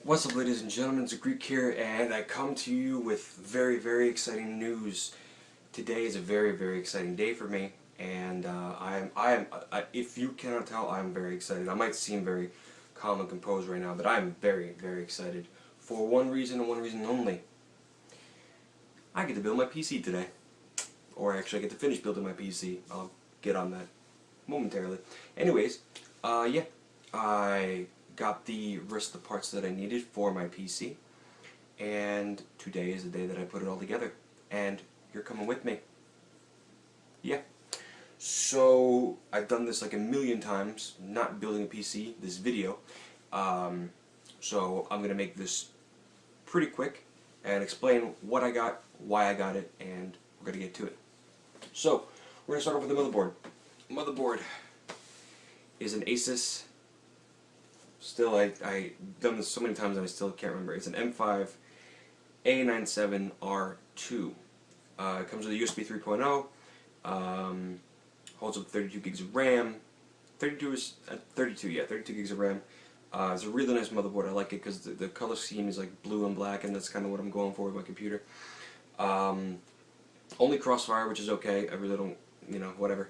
What's up, ladies and gentlemen, it's Greek here, and I come to you with very, very exciting news. Today is a very, very exciting day for me, and if you cannot tell, I'm very excited. I might seem very calm and composed right now, but I'm very, very excited for one reason and one reason only. I get to build my PC today. Or actually, I get to finish building my PC. I'll get on that momentarily. Anyways, yeah, I got the rest of the parts that I needed for my PC, and today is the day that I put it all together, and you're coming with me. Yeah. So I've done this like a million times, not building a PC, this video, so I'm going to make this pretty quick and explain what I got, why I got it, and we're going to get to it. So we're going to start off with the motherboard. Motherboard is an Asus. Still, I've done this so many times and I still can't remember. It's an M5 A97R2. It comes with a USB 3.0. Holds up 32 gigs of RAM. 32 gigs of RAM. It's a really nice motherboard. I like it because the color scheme is like blue and black, and that's kind of what I'm going for with my computer. Only Crossfire, which is okay. I really don't, whatever.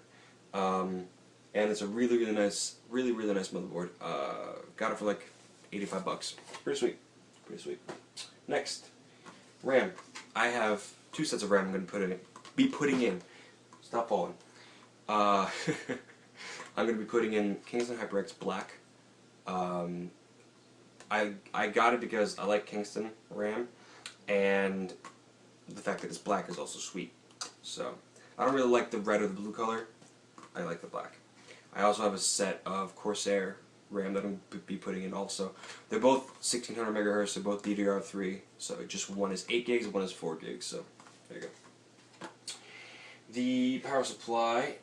And it's a really, really nice motherboard. Got it for like 85 bucks. Pretty sweet. Pretty sweet. Next, RAM. I have two sets of RAM I'm going to be putting in. Stop falling. I'm going to be putting in Kingston HyperX Black. I got it because I like Kingston RAM, and the fact that it's black is also sweet. So, I don't really like the red or the blue color. I like the black. I also have a set of Corsair RAM that I'm going to be putting in also. They're both 1600 megahertz, they're both DDR3, so just one is 8 gigs, one is 4 gigs, so there you go. The power supply,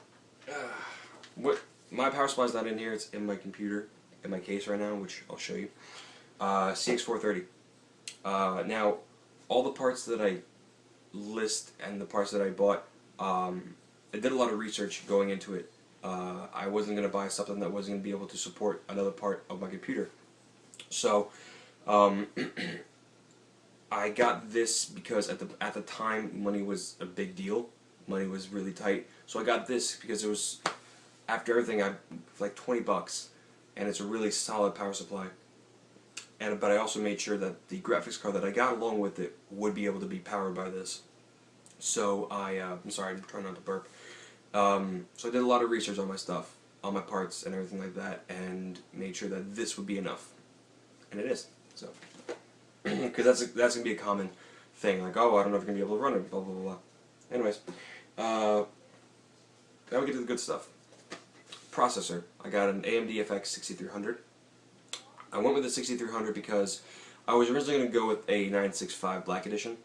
my power supply is not in here, it's in my computer, in my case right now, which I'll show you. CX430. Now, all the parts that I list and the parts that I bought, I did a lot of research going into it. I wasn't going to buy something that wasn't going to be able to support another part of my computer. So, I got this because at the time money was a big deal. Money was really tight. So I got this because it was, after everything, like 20 bucks, and it's a really solid power supply. But I also made sure that the graphics card that I got along with it would be able to be powered by this. So I'm sorry, I'm trying not to burp. So I did a lot of research on my stuff, on my parts and everything like that, and made sure that this would be enough. And it is. So, because that's going to be a common thing, like, oh, I don't know if you're going to be able to run it, blah, blah, blah, blah. Anyways, now we get to the good stuff. Processor. I got an AMD FX 6300. I went with the 6300 because I was originally going to go with a 965 Black Edition,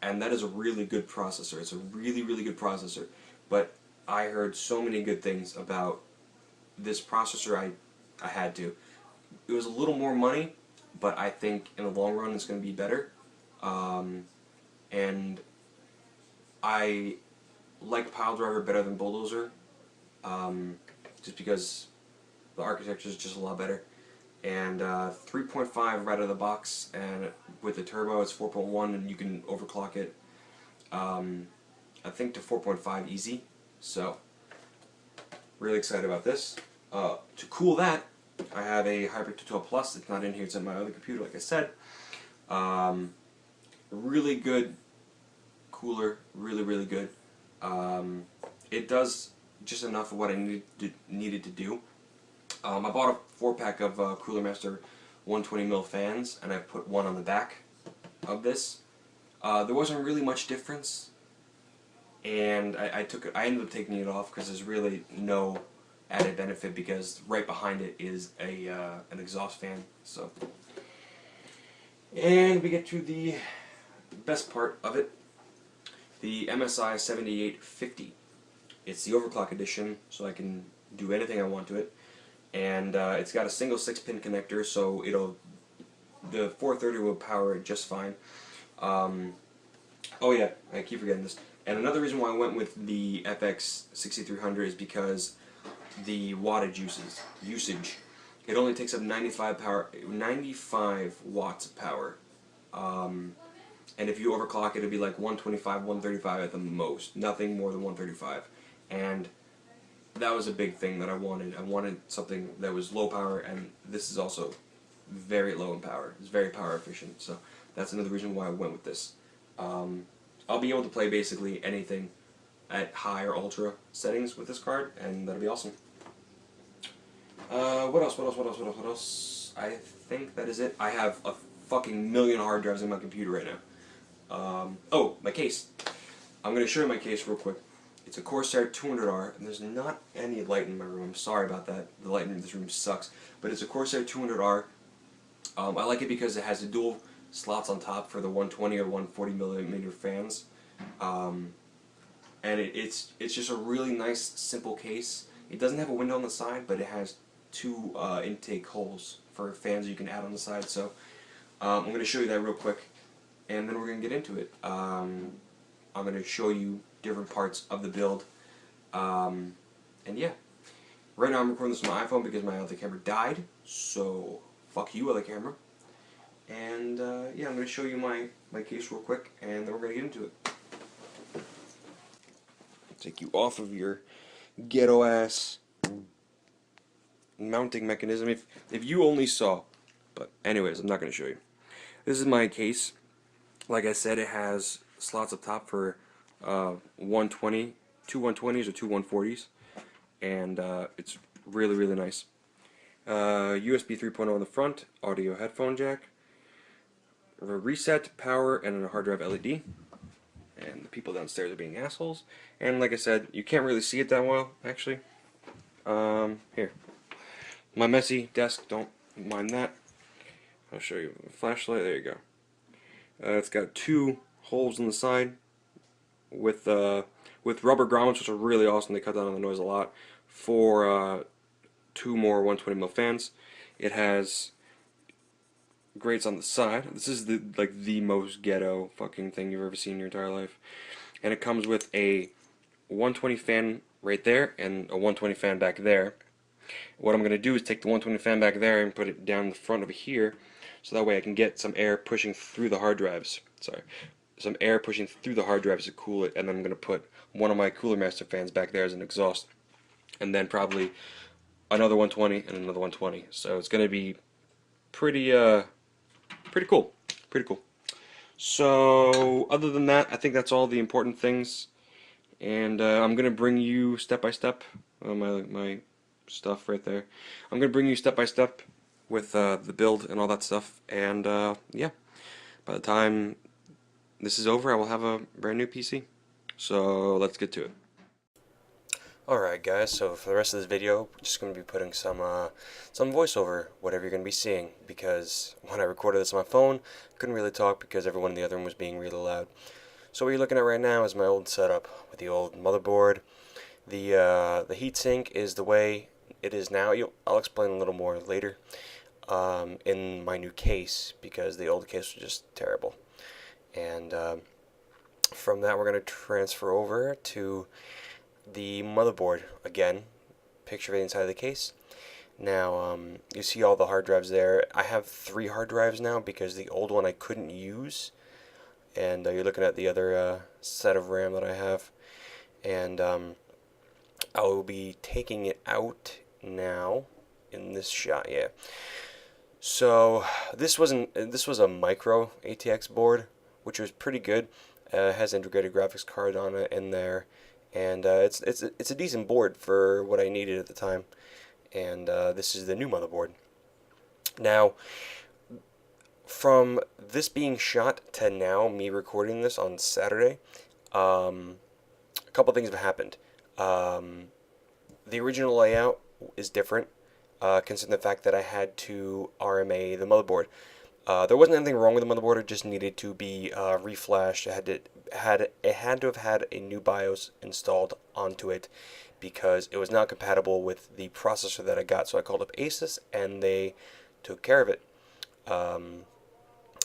and that is a really good processor. It's a really, really good processor. But I heard so many good things about this processor, I had to. It was a little more money, but I think in the long run it's going to be better. And I like Piledriver better than Bulldozer, just because the architecture is just a lot better. And 3.5 right out of the box, and with the turbo it's 4.1, and you can overclock it, I think, to 4.5 easy. So, really excited about this. To cool that, I have a Hybrid 212 Plus. It's not in here, it's in my other computer, like I said. Really good cooler, really, really good. It does just enough of what I needed to do. I bought a 4-pack of Cooler Master 120mm fans, and I put one on the back of this. There wasn't really much difference, and I ended up taking it off because there's really no added benefit, because right behind it is an exhaust fan. So, and we get to the best part of it, the MSI 7850. It's the overclock edition, so I can do anything I want to it. And it's got a single 6-pin connector, so the 430 will power it just fine. Oh yeah, I keep forgetting this. And another reason why I went with the FX 6300 is because the wattage usage. it only takes up 95 watts of power. And if you overclock it, it'll be like 125, 135 at the most. Nothing more than 135. And that was a big thing that I wanted. I wanted something that was low power, and this is also very low in power. It's very power efficient, so that's another reason why I went with this. I'll be able to play basically anything at high or ultra settings with this card, and that'll be awesome. What else? I think that is it. I have a fucking million hard drives in my computer right now. Oh, my case. I'm going to show you my case real quick. It's a Corsair 200R, and there's not any light in my room. I'm sorry about that. The light in this room sucks. But it's a Corsair 200R. I like it because it has the dual slots on top for the 120 or 140mm fans. And it's just a really nice, simple case. It doesn't have a window on the side, but it has two intake holes for fans you can add on the side. So I'm going to show you that real quick, and then we're going to get into it. I'm going to show you different parts of the build, and yeah. Right now I'm recording this on my iPhone because my other camera died, so fuck you, other camera. And yeah, I'm going to show you my case real quick, and then we're going to get into it. Take you off of your ghetto ass mounting mechanism. If you only saw, but anyways, I'm not going to show you. This is my case. Like I said, it has slots up top for 120, two 120s or two 140s, and it's really, really nice. USB 3.0 on the front, audio headphone jack, a reset, power, and a hard drive LED. And the people downstairs are being assholes. And like I said, you can't really see it that well, actually. Here. My messy desk, don't mind that. I'll show you a flashlight, there you go. It's got two holes on the side with rubber grommets, which are really awesome. They cut down on the noise a lot, for two more 120mm fans. It has grates on the side. This is the most ghetto fucking thing you've ever seen in your entire life. And it comes with a 120 fan right there and a 120 fan back there. What I'm going to do is take the 120 fan back there and put it down the front over here, so that way I can get some air pushing through the hard drives. Sorry. Some air pushing through the hard drives to cool it, and then I'm going to put one of my Cooler Master fans back there as an exhaust. And then probably another 120 and another 120. So it's going to be pretty cool. Pretty cool. So, other than that, I think that's all the important things. And I'm going to bring you step by step, my stuff right there. I'm going to bring you step by step with the build and all that stuff. And yeah, by the time this is over, I will have a brand new PC. So, let's get to it. Alright guys, so for the rest of this video, I'm just going to be putting some voiceover, whatever you're going to be seeing, because when I recorded this on my phone, I couldn't really talk because everyone in the other room was being really loud. So what you're looking at right now is my old setup with the old motherboard. The heatsink is the way it is now. I'll explain a little more later in my new case, because the old case was just terrible. And from that we're going to transfer over to the motherboard again. Picture of the inside of the case. Now you see all the hard drives there. I have 3 hard drives now because the old one I couldn't use, and you're looking at the other set of RAM that I have, and I will be taking it out now in this shot. Yeah. So this was a micro ATX board, which was pretty good. It has integrated graphics card on it in there. And it's a decent board for what I needed at the time. And this is the new motherboard. Now, from this being shot to now, me recording this on Saturday, a couple things have happened. The original layout is different, considering the fact that I had to RMA the motherboard. There wasn't anything wrong with the motherboard, it just needed to be reflashed. It had to have had a new BIOS installed onto it because it was not compatible with the processor that I got. So I called up Asus and they took care of it. And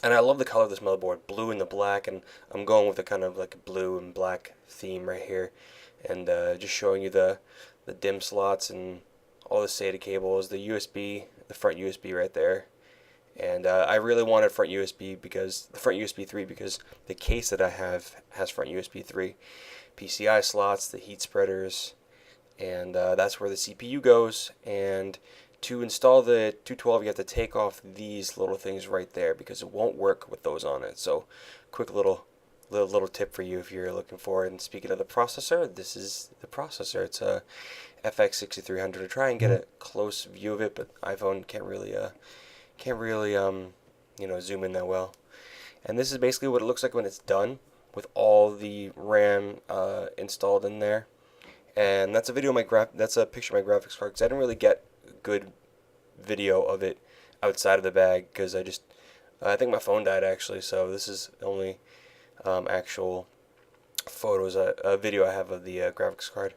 I love the color of this motherboard, blue and the black, and I'm going with a kind of like blue and black theme right here, and just showing you the DIMM slots and all the SATA cables, the USB, the front USB right there. And I really wanted front USB because the front USB 3 because the case that I have has front USB 3, PCI slots, the heat spreaders, and that's where the CPU goes. And to install the 212, you have to take off these little things right there because it won't work with those on it. So, quick little tip for you if you're looking for it. And speaking of the processor, this is the processor. It's a FX 6300. To try and get a close view of it, but iPhone can't really zoom in that well. And this is basically what it looks like when it's done with all the RAM installed in there. And that's a that's a picture of my graphics card because I didn't really get good video of it outside of the bag because I think my phone died actually. So this is the only actual photos, a video I have of the graphics card.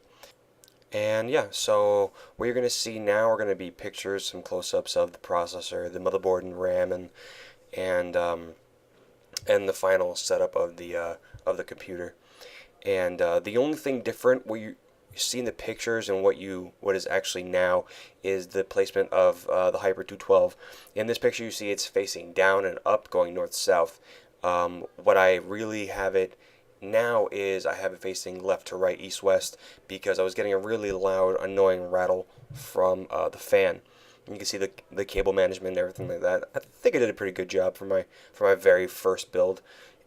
And yeah, so what you're going to see now are going to be pictures, some close-ups of the processor, the motherboard and RAM, and the final setup of the computer. And the only thing different what you see in the pictures and what is actually now is the placement of the Hyper 212. In this picture, you see it's facing down and up, going north-south. What I really have it now is I have it facing left to right, east-west, because I was getting a really loud, annoying rattle from the fan. You can see the cable management and everything like that. I think I did a pretty good job for my very first build.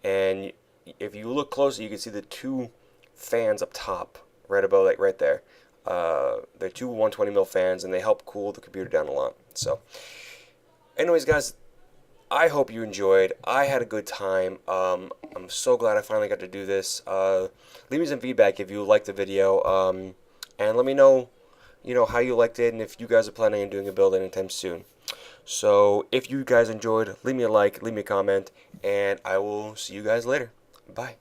And if you look closely, you can see the two fans up top, right above, like right there. They're two 120mm fans, and they help cool the computer down a lot. So, anyways, guys, I hope you enjoyed. I had a good time. I'm so glad I finally got to do this. Leave me some feedback if you liked the video, and let me know, how you liked it and if you guys are planning on doing a build anytime soon. So if you guys enjoyed, leave me a like, leave me a comment, and I will see you guys later. Bye.